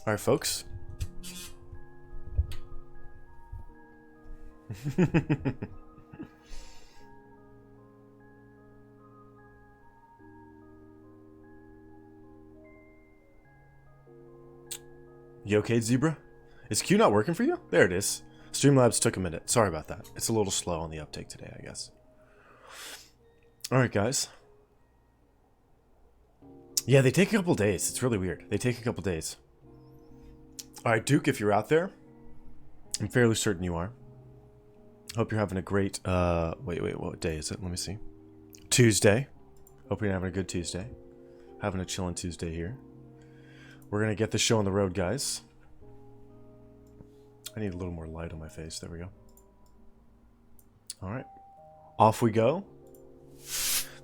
All right, folks. You okay, Zebra? Is Q not working for you? There it is. Streamlabs took a minute. Sorry about that. It's a little slow on the uptake today, I guess. Alright, guys. Yeah, they take a couple days. It's really weird. They take a couple days. Alright, Duke, if you're out there, I'm fairly certain you are. Hope you're having a great, wait, what day is it? Let me see. Tuesday. Hope you're having a good Tuesday. Having a chillin' Tuesday here. We're gonna get this show on the road, guys. I need a little more light on my face. There we go. Alright. Off we go.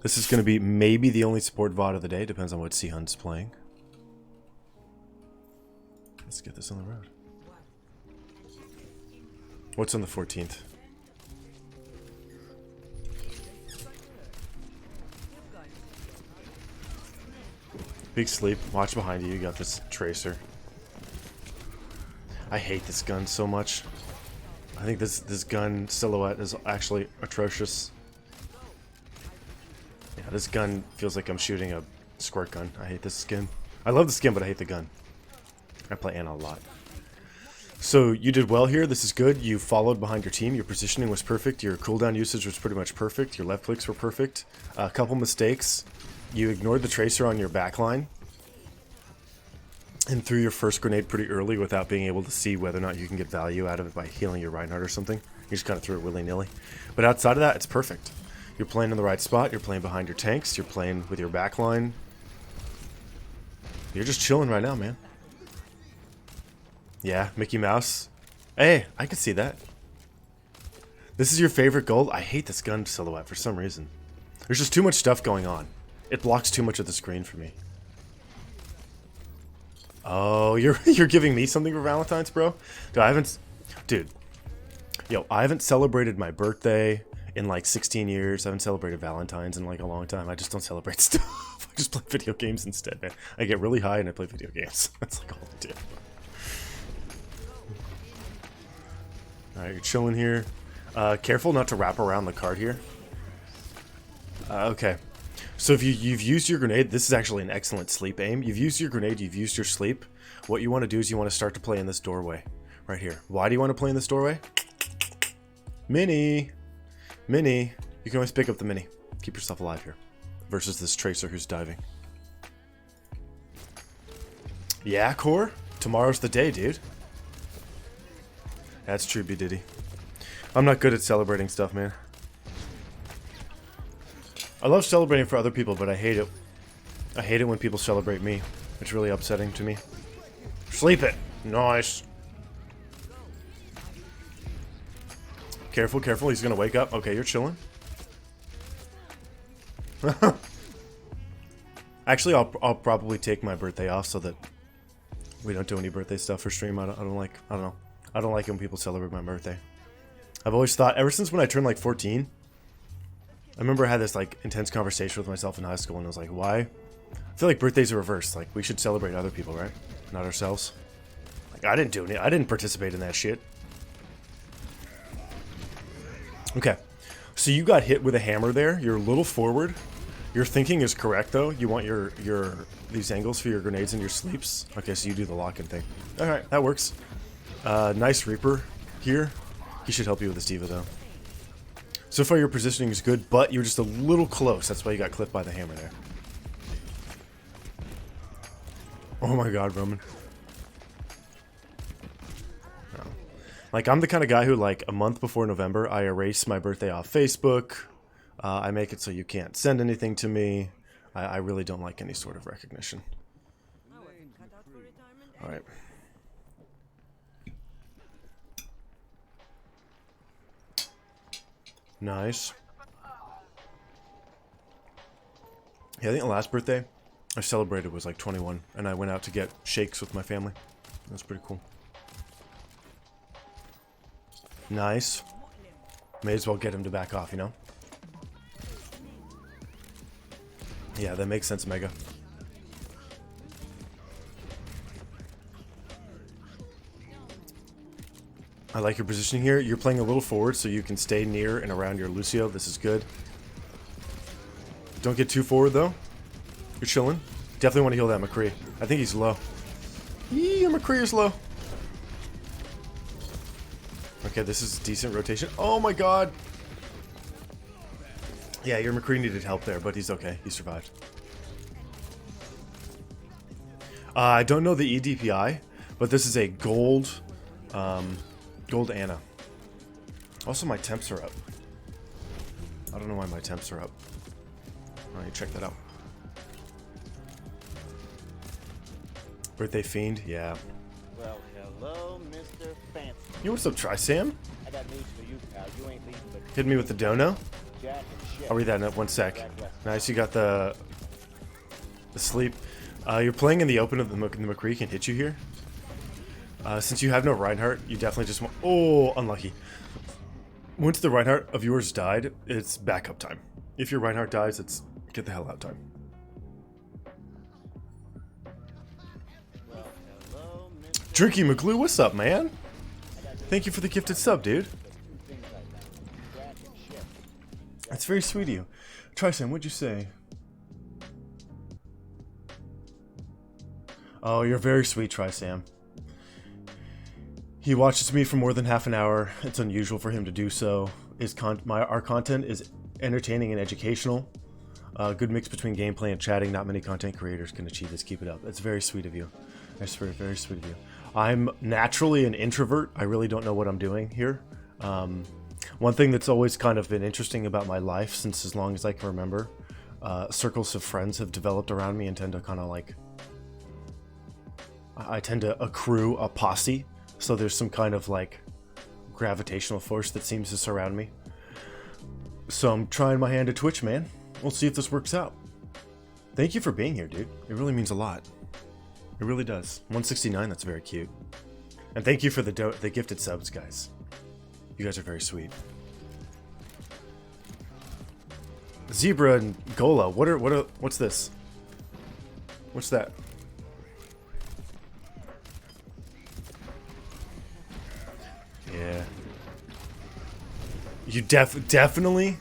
This is gonna be maybe the only support VOD of the day. Depends on what Sihun's playing. Let's get this on the road. What's on the 14th? Big sleep. Watch behind you. You got this tracer. I hate this gun so much. I think this gun silhouette is actually atrocious. Yeah, this gun feels like I'm shooting a squirt gun. I hate this skin. I love the skin, but I hate the gun. I play Ana a lot. So you did well here. This is good. You followed behind your team. Your positioning was perfect. Your cooldown usage was pretty much perfect. Your left clicks were perfect. A couple mistakes. You ignored the tracer on your backline and threw your first grenade pretty early without being able to see whether or not you can get value out of it by healing your Reinhardt or something. You just kind of threw it willy-nilly. But outside of that, it's perfect. You're playing in the right spot. You're playing behind your tanks. You're playing with your backline. You're just chilling right now, man. Yeah, Mickey Mouse. Hey, I can see that. This is your favorite gold? I hate this gun silhouette for some reason. There's just too much stuff going on. It blocks too much of the screen for me. Oh, you're giving me something for Valentine's, bro? Dude. Yo, I haven't celebrated my birthday in like 16 years. I haven't celebrated Valentine's in like a long time. I just don't celebrate stuff. I just play video games instead, man. I get really high and I play video games. That's like all I do. Alright, you're chilling here. Careful not to wrap around the card here. Okay. So if you've used your grenade, this is actually an excellent sleep aim. You've used your grenade, you've used your sleep. What you want to do is you want to start to play in this doorway. Right here. Why do you want to play in this doorway? Mini! Mini! You can always pick up the mini. Keep yourself alive here. Versus this tracer who's diving. Yeah, Core? Tomorrow's the day, dude. That's true, B. Diddy. I'm not good at celebrating stuff, man. I love celebrating for other people, but I hate it. I hate it when people celebrate me. It's really upsetting to me. Sleep it! Nice! Careful, careful, he's gonna wake up. Okay, you're chilling. Actually, I'll probably take my birthday off so that we don't do any birthday stuff for stream. I don't know. I don't like when people celebrate my birthday. I've always thought, ever since when I turned like 14, I remember I had this like intense conversation with myself in high school and I was like, why? I feel like birthdays are reversed. Like, we should celebrate other people, right? Not ourselves. Like, I didn't participate in that shit. Okay. So you got hit with a hammer there. You're a little forward. Your thinking is correct though. You want these angles for your grenades and your sleeps. Okay, so you do the lock-in thing. Alright, that works. Nice Reaper here. He should help you with this D.Va though. So far your positioning is good, but you're just a little close. That's why you got clipped by the hammer there. Oh my god, Roman. No. Like, I'm the kind of guy who, like, a month before November, I erase my birthday off Facebook. I make it so you can't send anything to me. I really don't like any sort of recognition. Alright. Nice. Yeah, I think the last birthday I celebrated was like 21, and I went out to get shakes with my family. That's pretty cool. Nice. May as well get him to back off, you know? Yeah, that makes sense, Mega. I like your positioning here. You're playing a little forward so you can stay near and around your Lucio. This is good. Don't get too forward, though. You're chilling. Definitely want to heal that McCree. I think he's low. Yee, your McCree is low. Okay, this is decent rotation. Oh my god! Yeah, your McCree needed help there, but he's okay. He survived. I don't know the EDPI, but this is a gold, gold Ana. Also, my temps are up. I don't know why my temps are up. Alright, check that out. Birthday Fiend, yeah. Well, hello, Mr. Fancy. Yo, what's up, Tri-Sam? I got news for you, pal. You ain't leaving but Hit me with the dono. Jack and shit. I'll read that in 1 sec. Nice, you got the sleep. You're playing in the open of the McCree can hit you here. Since you have no Reinhardt, you definitely just want... Oh, unlucky. Once the Reinhardt of yours died, it's backup time. If your Reinhardt dies, it's get the hell out time. Well, hello, Mr. Drinky McGlue, what's up, man? Thank you for the gifted sub, dude. Two things right now. Jack and shit. That's very sweet of you. Trisam, what'd you say? Oh, you're very sweet, Trisam. He watches me for more than half an hour. It's unusual for him to do so. Our content is entertaining and educational. Good mix between gameplay and chatting. Not many content creators can achieve this. Keep it up. It's very sweet of you. That's very, very sweet of you. I'm naturally an introvert. I really don't know what I'm doing here. One thing that's always kind of been interesting about my life since as long as I can remember, circles of friends have developed around me and tend to kind of like... I tend to accrue a posse. So there's some kind of like gravitational force that seems to surround me. So I'm trying my hand at Twitch, man. We'll see if this works out. Thank you for being here, dude. It really means a lot. It really does. 169, that's very cute. And thank you for the gifted subs, guys. You guys are very sweet. Zebra and Gola, what's this? What's that? Yeah. You definitely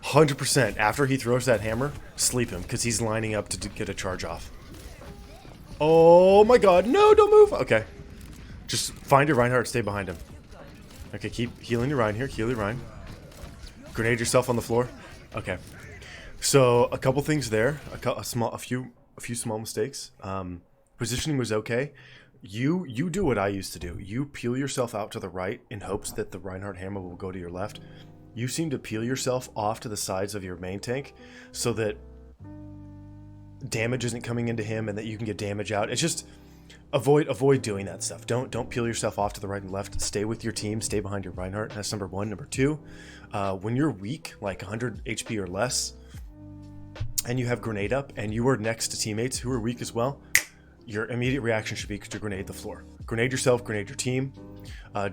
100% after he throws that hammer, sleep him because he's lining up to get a charge off. Oh my god, no, don't move. Okay. Just find your Reinhardt, stay behind him. Okay, keep healing your Rein here. Heal your Rein. Grenade yourself on the floor. Okay. So, a couple things there. A few small mistakes. Positioning was okay. You do what I used to do. You peel yourself out to the right in hopes that the Reinhardt hammer will go to your left. You seem to peel yourself off to the sides of your main tank so that damage isn't coming into him and that you can get damage out. It's just avoid doing that stuff. Don't peel yourself off to the right and left. Stay with your team. Stay behind your Reinhardt. That's number one. Number two, when you're weak, like 100 HP or less, and you have grenade up and you are next to teammates who are weak as well, your immediate reaction should be to grenade the floor. Grenade yourself, grenade your team.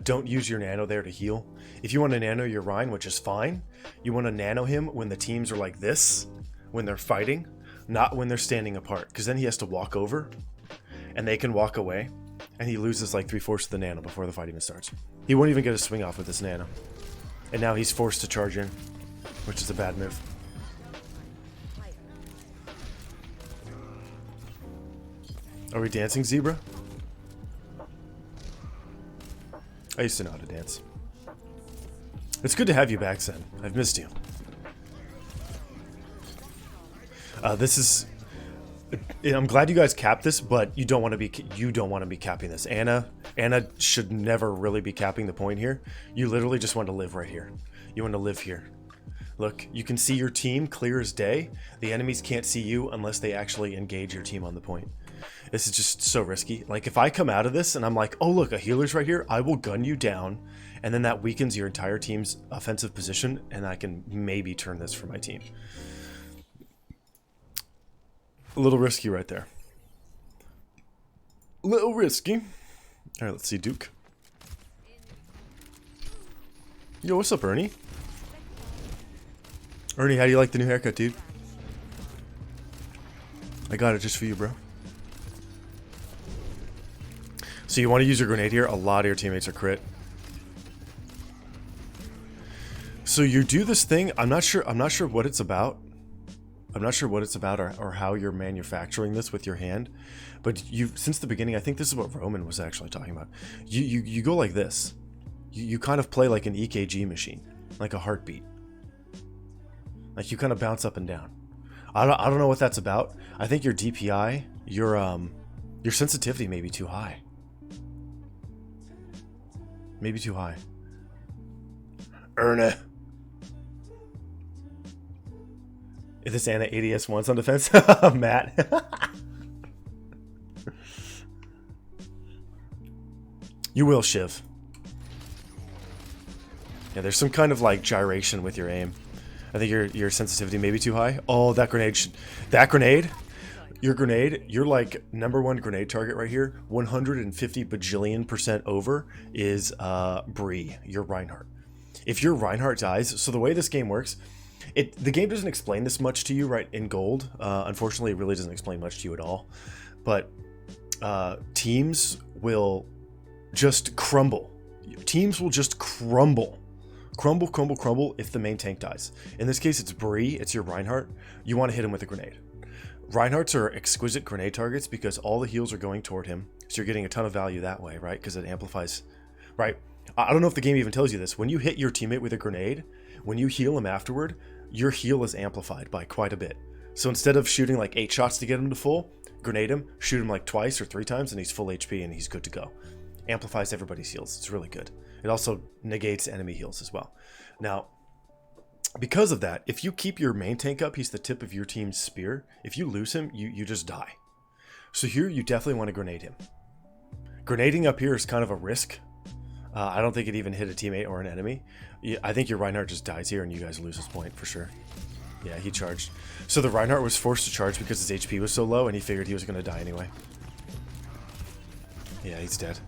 Don't use your nano there to heal. If you want to nano your Rein, which is fine, you want to nano him when the teams are like this, when they're fighting, not when they're standing apart, because then he has to walk over and they can walk away and he loses like 3/4 of the nano before the fight even starts. He won't even get a swing off with this nano. And now he's forced to charge in, which is a bad move. Are we dancing, Zebra? I used to know how to dance. It's good to have you back, Sen. I've missed you. This is... I'm glad you guys capped this, but you don't want to be capping this. Ana should never really be capping the point here. You literally just want to live right here. You want to live here. Look, you can see your team clear as day. The enemies can't see you unless they actually engage your team on the point. This is just so risky. Like, if I come out of this and I'm like, oh, look, a healer's right here, I will gun you down, and then that weakens your entire team's offensive position, and I can maybe turn this for my team. A little risky right there. A little risky. All right, let's see Duke. Yo, what's up, Ernie? Ernie, how do you like the new haircut, dude? I got it just for you, bro. So you want to use your grenade here. A lot of your teammates are crit. So you do this thing. I'm not sure what it's about. I'm not sure what it's about or how you're manufacturing this with your hand. But you've, since the beginning, I think this is what Roman was actually talking about. You go like this. You kind of play like an EKG machine, like a heartbeat. Like you kind of bounce up and down. I don't know what that's about. I think your DPI, your sensitivity may be too high. Maybe too high. Erna. Is this Anna ADS once on defense? Matt. You will, Shiv. Yeah, there's some kind of like gyration with your aim. I think your sensitivity may be too high. Oh, that grenade your grenade, you're like #1 grenade target right here. 150 bajillion% over is Bree, your Reinhardt. If your Reinhardt dies, so the way this game works, the game doesn't explain this much to you, right, in gold. Unfortunately, it really doesn't explain much to you at all. But teams will just crumble. Teams will just crumble. Crumble if the main tank dies. In this case, it's Bree, it's your Reinhardt. You want to hit him with a grenade. Reinhardts are exquisite grenade targets because all the heals are going toward him. So you're getting a ton of value that way, right? Because it amplifies, right? I don't know if the game even tells you this. When you hit your teammate with a grenade, when you heal him afterward, your heal is amplified by quite a bit. So instead of shooting like 8 shots to get him to full, grenade him, shoot him like twice or 3 times, and he's full HP and he's good to go. Amplifies everybody's heals. It's really good. It also negates enemy heals as well. Now, because of that, if you keep your main tank up, he's the tip of your team's spear. If you lose him, you just die. So here, you definitely want to grenade him. Grenading up here is kind of a risk. I don't think it even hit a teammate or an enemy. I think your Reinhardt just dies here and you guys lose his point for sure. Yeah, he charged. So the Reinhardt was forced to charge because his HP was so low and he figured he was going to die anyway. Yeah, he's dead.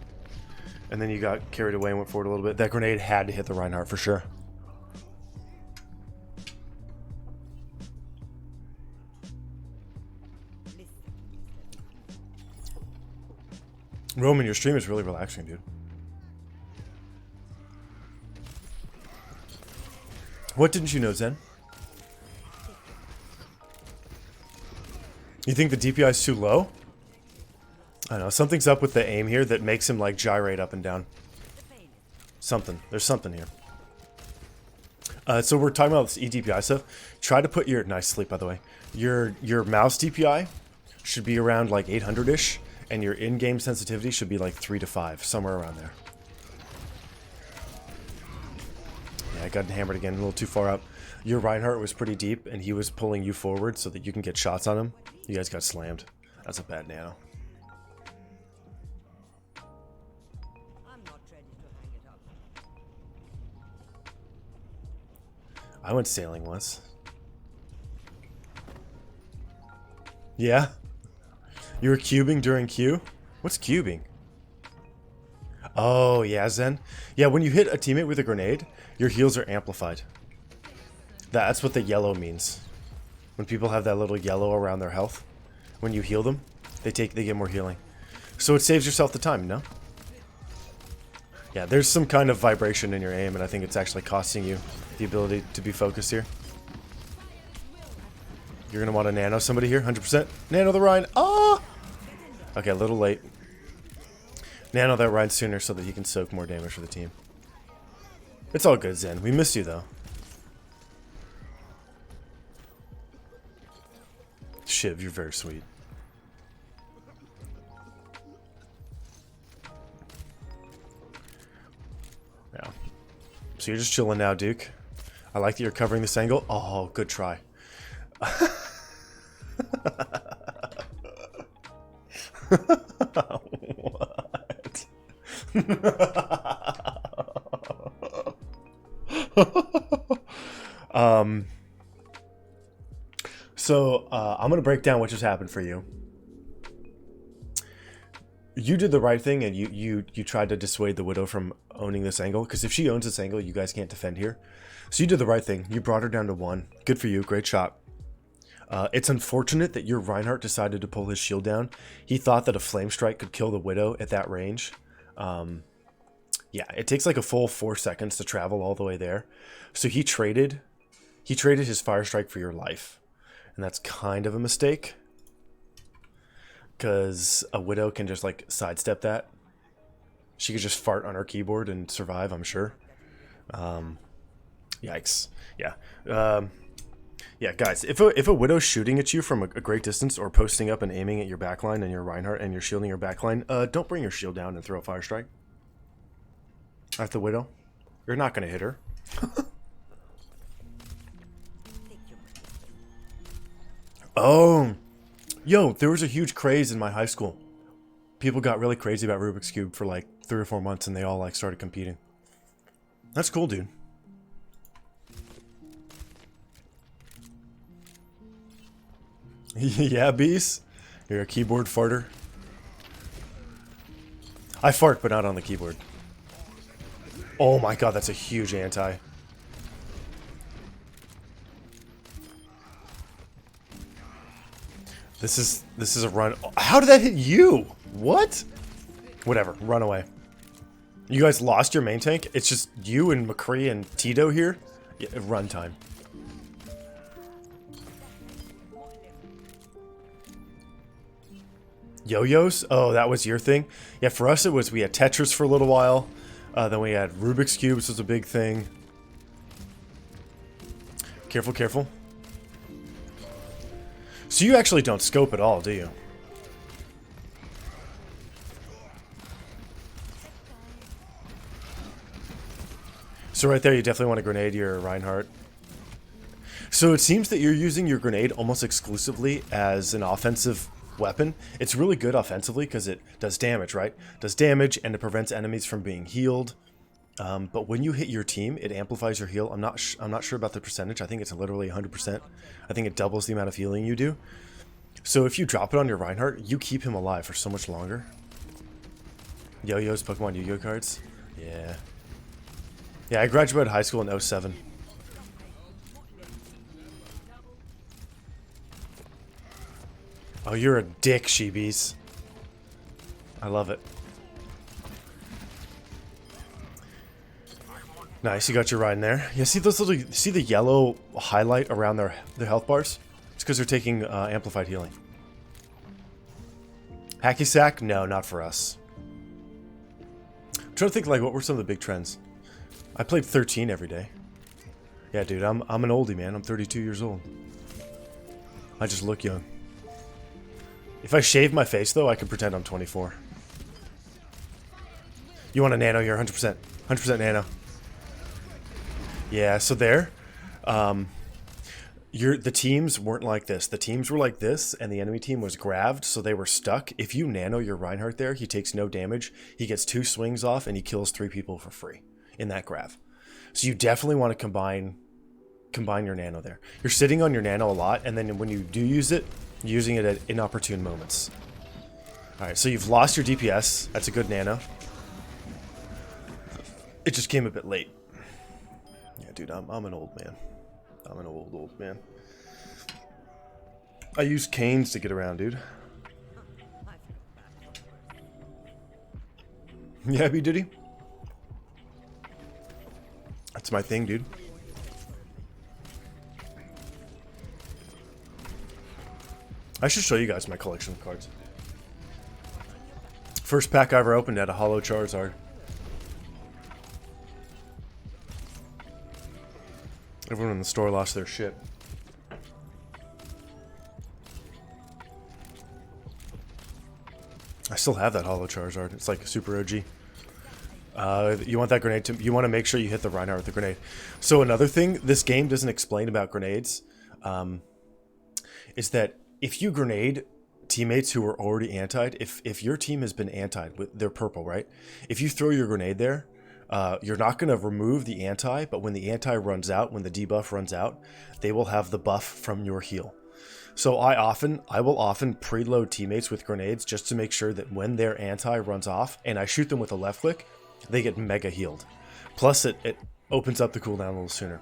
And then you got carried away and went forward a little bit. That grenade had to hit the Reinhardt for sure. Roman, your stream is really relaxing, dude. What didn't you know, Zen? You think the DPI is too low? I don't know. Something's up with the aim here that makes him like gyrate up and down. Something. There's something here. So we're talking about this eDPI stuff. Try to put your nice sleep, by the way. Your mouse DPI should be around like 800-ish, and your in-game sensitivity should be like 3 to 5, somewhere around there. Yeah, I got hammered again, a little too far up. Your Reinhardt was pretty deep, and he was pulling you forward so that you can get shots on him. You guys got slammed. That's a bad nano. I went sailing once. Yeah? You were cubing during Q? What's cubing? Oh, yeah, Zen. Yeah, when you hit a teammate with a grenade, your heals are amplified. That's what the yellow means. When people have that little yellow around their health, when you heal them, they get more healing. So it saves yourself the time, no? Yeah, there's some kind of vibration in your aim, and I think it's actually costing you the ability to be focused here. You're going to want to nano somebody here, 100%. Nano the Rhine. Oh! Okay, a little late. Nano that Rhine sooner so that he can soak more damage for the team. It's all good, Zen. We missed you, though. Shiv, you're very sweet. Yeah. So you're just chilling now, Duke. I like that you're covering this angle. Oh, good try. What? I'm gonna break down what just happened for you. You did the right thing, and you tried to dissuade the Widow from owning this angle, because if she owns this angle, you guys can't defend here. So you did the right thing. You brought her down to 1. Good for you. Great shot. It's unfortunate that your Reinhardt decided to pull his shield down. He thought that a flame strike could kill the Widow at that range. Yeah, it takes like a full 4 seconds to travel all the way there. So he traded his fire strike for your life. And that's kind of a mistake. Because a Widow can just like sidestep that. She could just fart on her keyboard and survive, I'm sure. Yikes. Yeah. Yeah, guys, if a Widow's shooting at you from a great distance or posting up and aiming at your backline and your Reinhardt and you're shielding your backline, don't bring your shield down and throw a fire strike at the Widow. You're not going to hit her. Oh, yo, there was a huge craze in my high school. People got really crazy about Rubik's Cube for like 3 or 4 months and they all like started competing. That's cool, dude. Yeah, Beast? You're a keyboard farter. I fart, but not on the keyboard. Oh my god, that's a huge anti. This is a run. How did that hit you? What? Whatever, run away. You guys lost your main tank? It's just you and McCree and Tito here? Yeah, run time. Yo-yos? Oh, that was your thing? Yeah, for us it was, we had Tetris for a little while. Then we had Rubik's Cubes was a big thing. Careful, careful. So you actually don't scope at all, do you? So right there, you definitely want to grenade your Reinhardt. So it seems that you're using your grenade almost exclusively as an offensive weapon. It's really good offensively because it does damage, right? Does damage and it prevents enemies from being healed. But when you hit your team, it amplifies your heal. I'm not sure about the percentage. I think it's literally 100%. I think it doubles the amount of healing you do. So if you drop it on your Reinhardt, you keep him alive for so much longer. Yo-yos, Pokemon Yu-Gi-Oh cards. Yeah. Yeah, I graduated high school in 07. Oh, you're a dick, Sheebies. I love it. Nice, you got your Ryan there. Yeah, see those little, see the yellow highlight around their health bars? It's because they're taking amplified healing. Hacky sack? No, not for us. I'm trying to think like what were some of the big trends. I played 13 every day. Yeah, dude, I'm an oldie, man. I'm 32 years old. I just look young. If I shave my face, though, I can pretend I'm 24. You want a nano here, 100%. 100% nano. Yeah, so there. The teams weren't like this. The teams were like this, and the enemy team was grabbed, so they were stuck. If you nano your Reinhardt there, he takes no damage. He gets 2 swings off, and he kills 3 people for free in that grab. So you definitely want to combine your nano there. You're sitting on your nano a lot, and then when you do use it, you're using it at inopportune moments. Alright, so you've lost your DPS. That's a good nano. It just came a bit late. Yeah, dude, I'm an old man. I'm an old man. I use canes to get around, dude. Yeah, B Diddy. That's my thing, dude. I should show you guys my collection of cards. First pack I ever opened had a holo Charizard. Everyone in the store lost their shit. I still have that holo Charizard. It's like super OG. You want that grenade to... You want to make sure you hit the Reinhardt with the grenade. So another thing this game doesn't explain about grenades is that if you grenade teammates who are already antied, if your team has been antied, they're purple, right? If you throw your grenade there, you're not going to remove the anti, but when the anti runs out, when the debuff runs out, they will have the buff from your heal. So I will often preload teammates with grenades just to make sure that when their anti runs off and I shoot them with a left click, they get mega healed. Plus it opens up the cooldown a little sooner.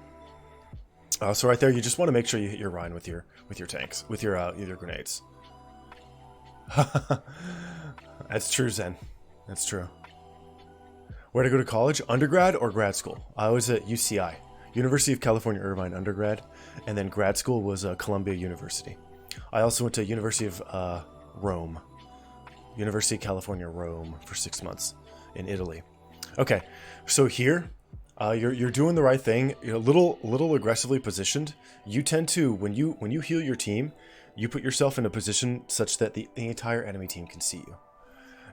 So right there, you just want to make sure you hit your Rhine with your tanks, with your grenades. That's true, Zen. That's true. Where to go to college? Undergrad or grad school? I was at UCI, University of California Irvine undergrad, and then grad school was Columbia University. I also went to University of Rome, University of California Rome for 6 months in Italy. Okay, so here, you're doing the right thing. You're a little aggressively positioned. You tend to when you heal your team, you put yourself in a position such that the entire enemy team can see you,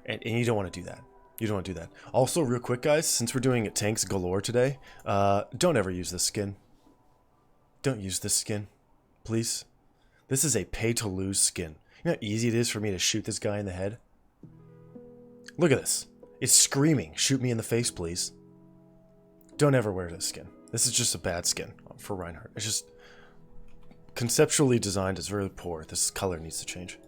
and you don't want to do that. You don't want to do that. Also, real quick, guys, since we're doing tanks galore today, don't ever use this skin. Don't use this skin, please. This is a pay-to-lose skin. You know how easy it is for me to shoot this guy in the head? Look at this. It's screaming, shoot me in the face, please. Don't ever wear this skin. This is just a bad skin for Reinhardt. It's just conceptually designed as very poor. This color needs to change.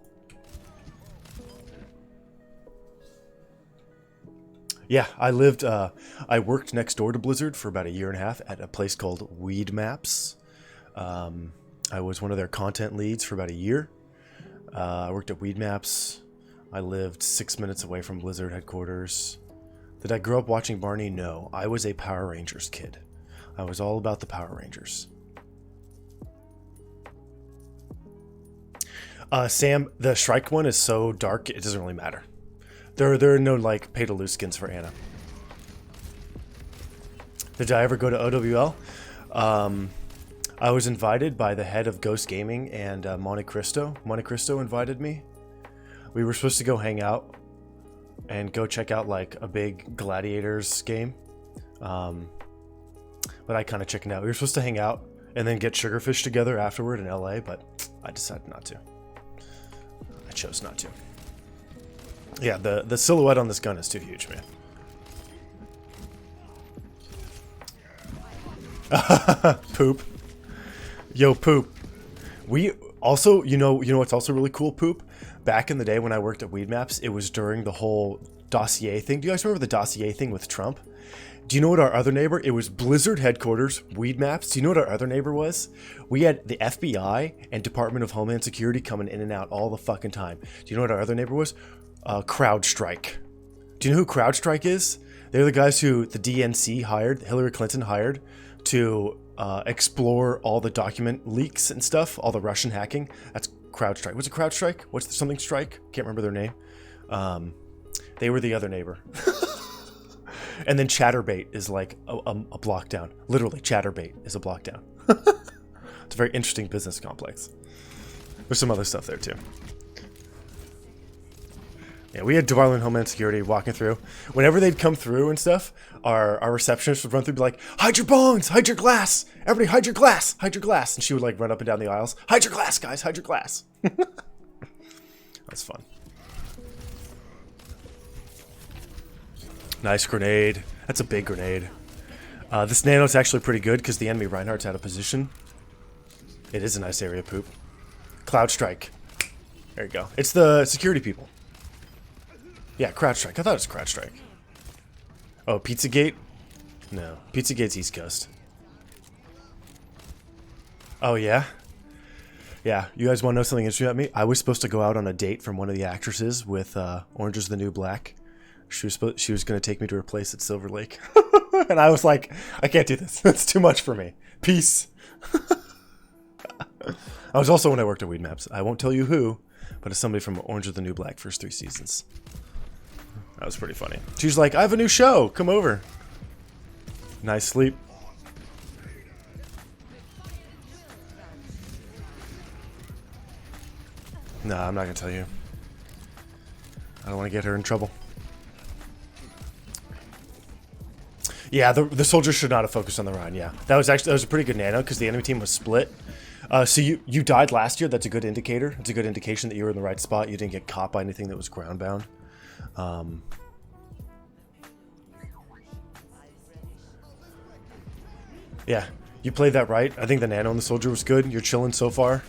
Yeah, I worked next door to Blizzard for about 1.5 years at a place called Weed Maps. I was one of their content leads for about a year. I worked at Weed Maps. I lived 6 minutes away from Blizzard headquarters. Did I grow up watching Barney? No, I was a Power Rangers kid. I was all about the Power Rangers. Sam, the Shrike one is so dark, it doesn't really matter. There are no, like, pay-to-lose skins for Ana. Did I ever go to OWL? I was invited by the head of Ghost Gaming and Monte Cristo. Monte Cristo invited me. We were supposed to go hang out and go check out, like, a big Gladiators game. But I kind of chickened out. We were supposed to hang out and then get Sugarfish together afterward in LA, but I decided not to. I chose not to. Yeah, the silhouette on this gun is too huge, man. Poop. Yo, Poop. We also, you know what's also really cool, Poop? Back in the day when I worked at Weed Maps, it was during the whole dossier thing. Do you guys remember the dossier thing with Trump? Do you know what our other neighbor? It was Blizzard headquarters, Weed Maps. Do you know what our other neighbor was? We had the FBI and Department of Homeland Security coming in and out all the fucking time. Do you know what our other neighbor was? CrowdStrike. Do you know who CrowdStrike is? They're the guys who the DNC hired, Hillary Clinton hired, to explore all the document leaks and stuff, all the Russian hacking. That's CrowdStrike. What's a CrowdStrike? What's the something strike? Can't remember their name. They were the other neighbor. And then Chatterbait is like a block down. Literally, Chatterbait is a block down. It's a very interesting business complex. There's some other stuff there too. Yeah, we had Department of Homeland Security walking through. Whenever they'd come through and stuff, our receptionist would run through and be like, hide your bongs, hide your glass. Everybody hide your glass, hide your glass. And she would like run up and down the aisles. Hide your glass, guys, hide your glass. That's fun. Nice grenade. That's a big grenade. This nano's actually pretty good because the enemy Reinhardt's out of position. It is a nice area, Poop. Cloud Strike. There you go. It's the security people. Yeah, CrowdStrike. I thought it was CrowdStrike. Oh, Pizzagate? No. Pizzagate's East Coast. Oh, yeah? Yeah, you guys want to know something interesting about me? I was supposed to go out on a date from one of the actresses with Orange is the New Black. She was going to take me to her place at Silver Lake. And I was like, I can't do this. It's too much for me. Peace. I was also when I worked at Weed Maps. I won't tell you who, but it's somebody from Orange is the New Black first 3 seasons. That was pretty funny. She's like, I have a new show. Come over. Nice sleep. Nah, I'm not going to tell you. I don't want to get her in trouble. Yeah, the soldiers should not have focused on the Rhine, yeah. That was a pretty good nano because the enemy team was split. So you died last year. That's a good indicator. It's a good indication that you were in the right spot. You didn't get caught by anything that was ground bound. Yeah, you played that right. I think the nano and the soldier was good. You're chilling so far.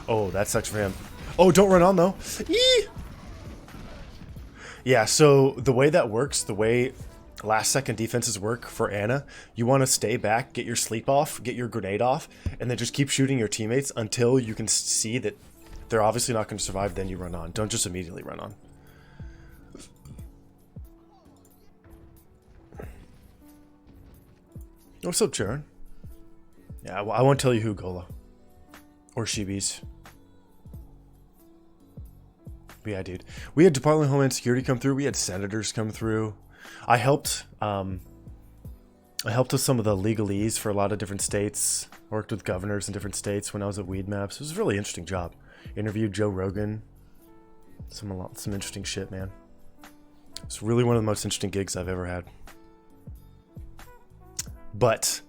Oh, that sucks for him. Oh, don't run on though. Eee! Yeah, so the way that works, the way last second defenses work for Ana, you want to stay back, get your sleep off, get your grenade off, and then just keep shooting your teammates until you can see that they're obviously not going to survive, then you run on. Don't just immediately run on. What's up, Jaron? Yeah, I won't tell you who, Gola. Or Shibis. But yeah, dude. We had Department of Homeland Security come through. We had senators come through. I helped with some of the legalese for a lot of different states. Worked with governors in different states when I was at Weed Maps. It was a really interesting job. Interviewed Joe Rogan. Some interesting shit, man. It's really one of the most interesting gigs I've ever had. But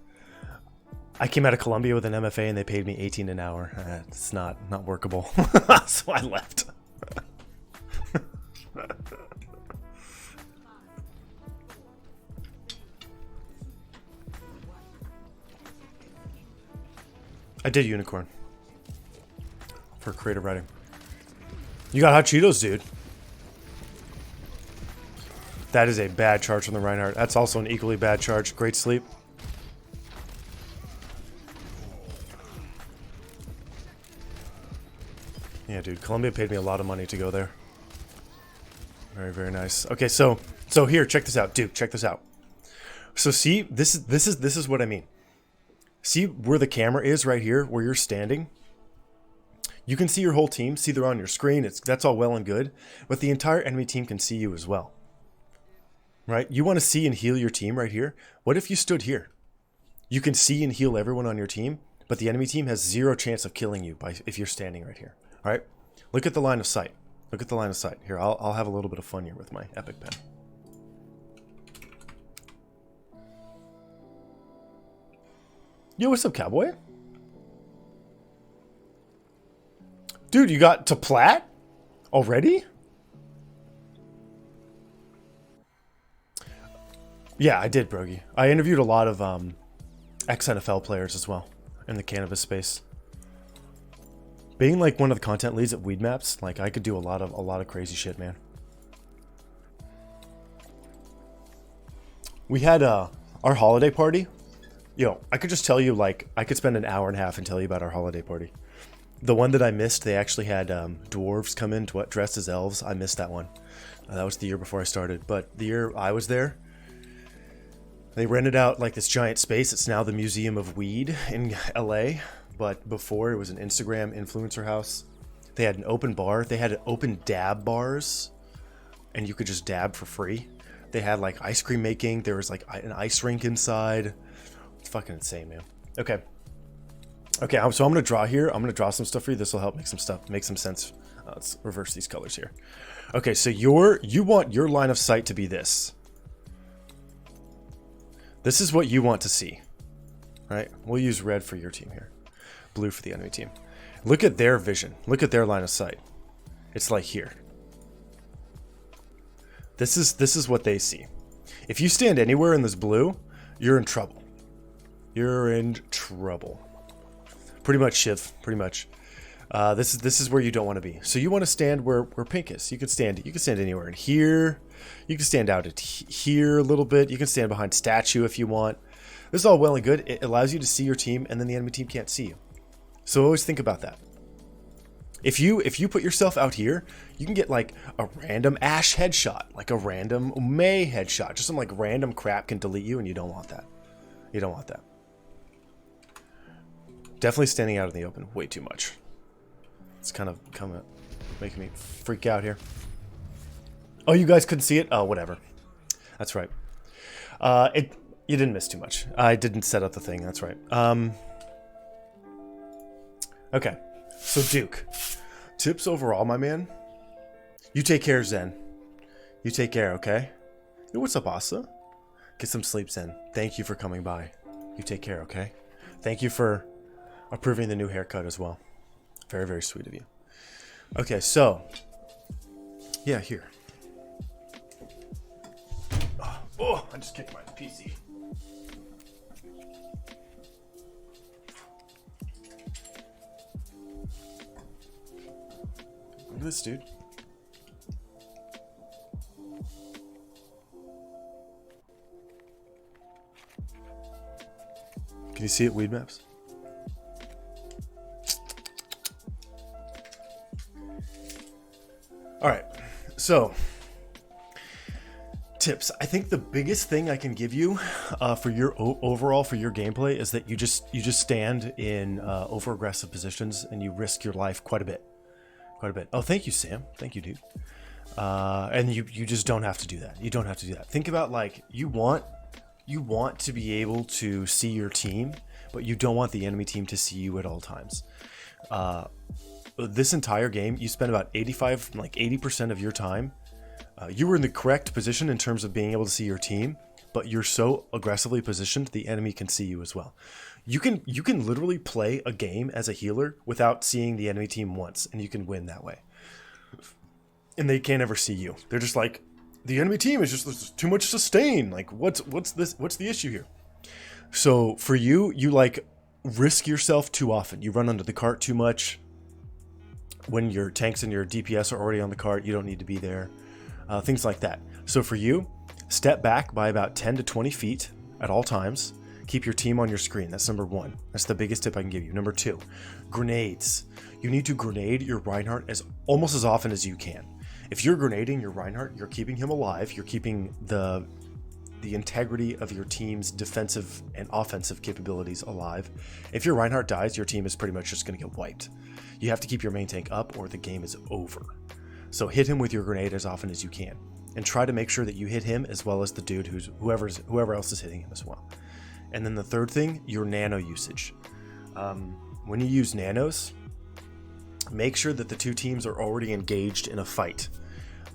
I came out of Columbia with an MFA and they paid me $18 an hour. It's not workable. So I left. I did Unicorn for creative writing. You got Hot Cheetos, dude. That is a bad charge from the Reinhardt. That's also an equally bad charge. Great sleep. Yeah, dude. Columbia paid me a lot of money to go there. Very, very nice. Okay, so here, check this out, dude. Check this out. So see, this is what I mean. See where the camera is right here, where you're standing? You can see your whole team. See they're on your screen. That's all well and good. But the entire enemy team can see you as well. Right? You want to see and heal your team right here? What if you stood here? You can see and heal everyone on your team, but the enemy team has zero chance of killing you if you're standing right here. All right? Look at the line of sight. Look at the line of sight. Here, I'll have a little bit of fun here with my epic pen. Yo, what's up, cowboy? Dude, you got to plat? Already? Yeah, I did, Brogy. I interviewed a lot of ex-NFL players as well in the cannabis space. Being like one of the content leads at Weed Maps, like I could do a lot of crazy shit, man. We had our holiday party. Yo, I could just tell you, like, I could spend an hour and a half and tell you about our holiday party. The one that I missed, they actually had dwarves come in dressed as elves. I missed that one. That was the year before I started. But the year I was there, they rented out like this giant space. It's now the Museum of Weed in LA. But before, it was an Instagram influencer house. They had an open bar. They had open dab bars. And you could just dab for free. They had like ice cream making. There was like an ice rink inside. It's fucking insane, man. Okay, so I'm gonna draw here. I'm gonna draw some stuff for you. This will help make some sense. Let's reverse these colors here. Okay, so you want your line of sight to be this. This is what you want to see, right? We'll use red for your team here, blue for the enemy team. Look at their vision. Look at their line of sight. It's like here. This is what they see. If you stand anywhere in this blue, you're in trouble. You're in trouble. Pretty much, Shiv. Pretty much. This is where you don't want to be. So you want to stand where pink is. You can stand anywhere in here. You can stand out at here a little bit. You can stand behind statue if you want. This is all well and good. It allows you to see your team, and then the enemy team can't see you. So always think about that. If you put yourself out here, you can get like a random Ash headshot, like a random May headshot. Just some like random crap can delete you, and you don't want that. You don't want that. Definitely standing out in the open way too much. It's kind of making me freak out here. Oh, you guys couldn't see it? Oh, whatever. That's right. You didn't miss too much. I didn't set up the thing. That's right. Okay. So Duke, tips overall, my man. You take care, Zen. You take care, okay? Yo, what's up, Asa? Get some sleep, Zen. Thank you for coming by. You take care, okay? Thank you for approving the new haircut as well. Very, very sweet of you. Okay, so yeah, here. Oh, I just kicked my PC. Look at this, dude. Can you see it, Weed Maps? All right, so Tips. I think the biggest thing I can give you for your overall for your gameplay is that you just stand in over aggressive positions and you risk your life quite a bit. Oh, thank you, Sam. Thank you, dude. And you just don't have to do that. You don't have to do that. Think about like you want to be able to see your team, but you don't want the enemy team to see you at all times. This entire game, you spend about 80% of your time. You were in the correct position in terms of being able to see your team, but you're so aggressively positioned the enemy can see you as well. You can literally play a game as a healer without seeing the enemy team once, and you can win that way. And they can't ever see you. They're just like, the enemy team is just too much sustain. Like, what's the issue here? So for you like risk yourself too often. You run under the cart too much. When your tanks and your DPS are already on the cart, you don't need to be there. Things like that. So for you, step back by about 10 to 20 feet at all times. Keep your team on your screen. That's number one. That's the biggest tip I can give you. Number two, grenades. You need to grenade your Reinhardt almost as often as you can. If you're grenading your Reinhardt, you're keeping him alive. You're keeping the integrity of your team's defensive and offensive capabilities alive. If your Reinhardt dies, your team is pretty much just going to get wiped. You have to keep your main tank up or the game is over. So hit him with your grenade as often as you can, and try to make sure that you hit him as well as the dude whoever else is hitting him as well. And then the third thing, your nano usage. When you use nanos, make sure that the two teams are already engaged in a fight.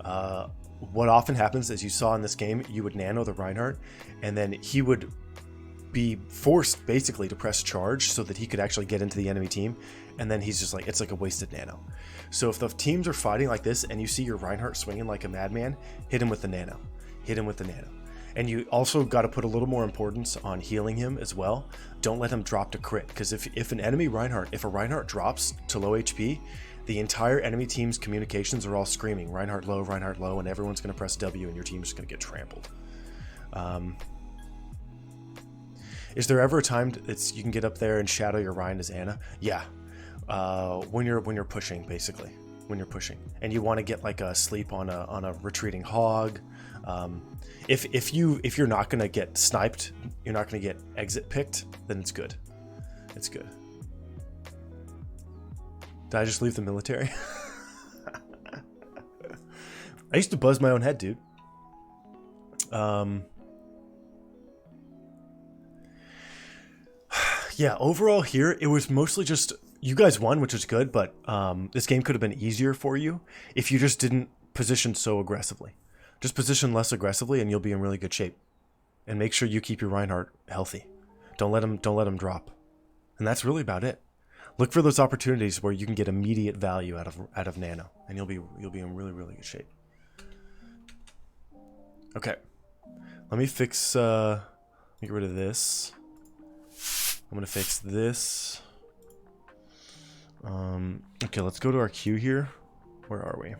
What often happens, as you saw in this game, you would nano the Reinhardt, and then he would be forced basically to press charge so that he could actually get into the enemy team, and then he's just like, it's like a wasted nano. So if the teams are fighting like this and you see your Reinhardt swinging like a madman, hit him with the nano. Hit him with the nano. And you also got to put a little more importance on healing him as well. Don't let him drop to crit, because if a Reinhardt drops to low HP, the entire enemy team's communications are all screaming Reinhardt low, and everyone's going to press W and your team is going to get trampled. Is there ever a time you can get up there and shadow your Ryan as Anna? Yeah. When you're pushing, basically. When you're pushing. And you want to get like a sleep on a retreating hog. If you're not gonna get sniped, you're not gonna get exit picked, then it's good. It's good. Did I just leave the military? I used to buzz my own head, dude. Yeah, overall here, it was mostly just, you guys won, which is good, but this game could have been easier for you if you just didn't position so aggressively. Just position less aggressively and you'll be in really good shape. And make sure you keep your Reinhardt healthy. Don't let him drop. And that's really about it. Look for those opportunities where you can get immediate value out of Nano, and you'll be in really, really good shape. Okay. Let me fix let me get rid of this. I'm gonna fix this. Okay, let's go to our queue here. Where are we?